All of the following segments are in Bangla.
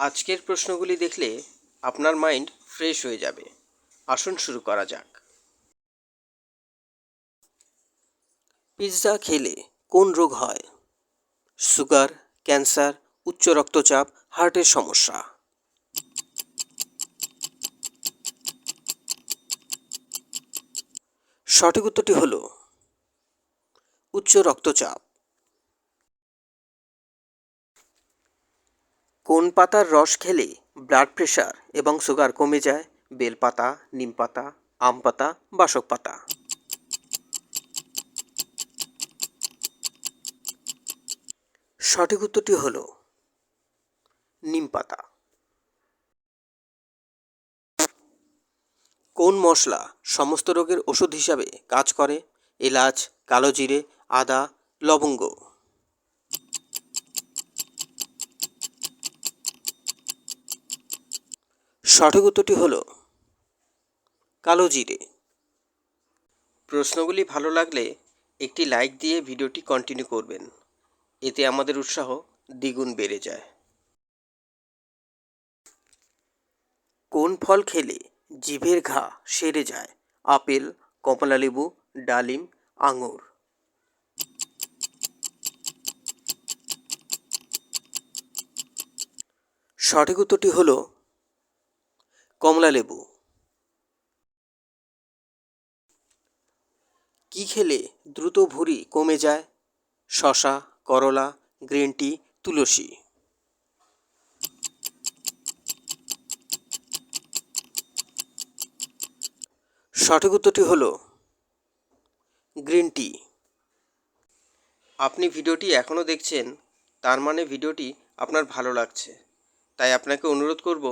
আজকের প্রশ্নগুলি দেখলে আপনার মাইন্ড ফ্রেশ হয়ে যাবে। আসুন শুরু করা যাক। পিৎজা খেলে কোন রোগ হয়? সুগার, ক্যান্সার, উচ্চ রক্তচাপ, হার্টের সমস্যা। সঠিক উত্তরটি হল উচ্চ রক্তচাপ। কোন পাতার রস খেলে ব্লাড প্রেশার এবং সুগার কমে যায়? বেলপাতা, নিমপাতা, আম পাতা, বাসক পাতা। সঠিক উত্তরটি হল নিমপাতা। কোন মশলা সমস্ত রোগের ওষুধ হিসাবে কাজ করে? এলাচ, কালো জিরে, আদা, লবঙ্গ। সঠিক উত্তরটি হল কালো জিরে। প্রশ্নগুলি ভালো লাগলে একটি লাইক দিয়ে ভিডিওটি কন্টিনিউ করবেন, এতে আমাদের উৎসাহ দ্বিগুণ বেড়ে যায়। কোন ফল খেলে জিভের ঘা সেরে যায়? আপেল, কমলালেবু, ডালিম, আঙুর। সঠিক উত্তরটি হল কমলালেবু। কি খেলে দ্রুত ভুঁড়ি কমে যায়? শসা, করলা, গ্রিন টি, তুলসী। সঠিক উত্তরটি হল গ্রিন টি। আপনি ভিডিওটি এখনও দেখছেন, তার মানে ভিডিওটি আপনার ভালো লাগছে। তাই আপনাকে অনুরোধ করব,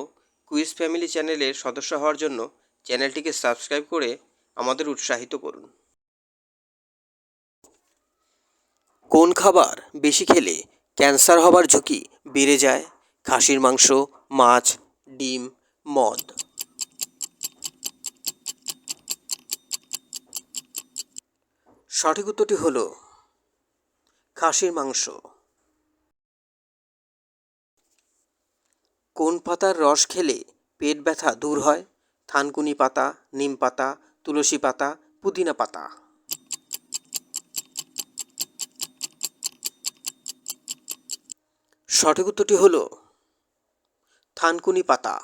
কুইজ ফ্যামিলি চ্যানেলের সদস্য হওয়ার জন্য চ্যানেলটিকে সাবস্ক্রাইব করে আমাদের উৎসাহিত করুন। কোন খাবার বেশি খেলে ক্যান্সার হবার ঝুঁকি বেড়ে যায়? খাসির মাংস, মাছ, ডিম, মদ। সঠিক উত্তরটি হল খাসির মাংস। কোন পাতার রস খেলে পেট ব্যথা দূর হয়? থানকুনি পাতা, নিম পাতা, তুলসী পাতা, পুদিনা পাতা। সঠিক উত্তরটি হল থানকুনি পাতা।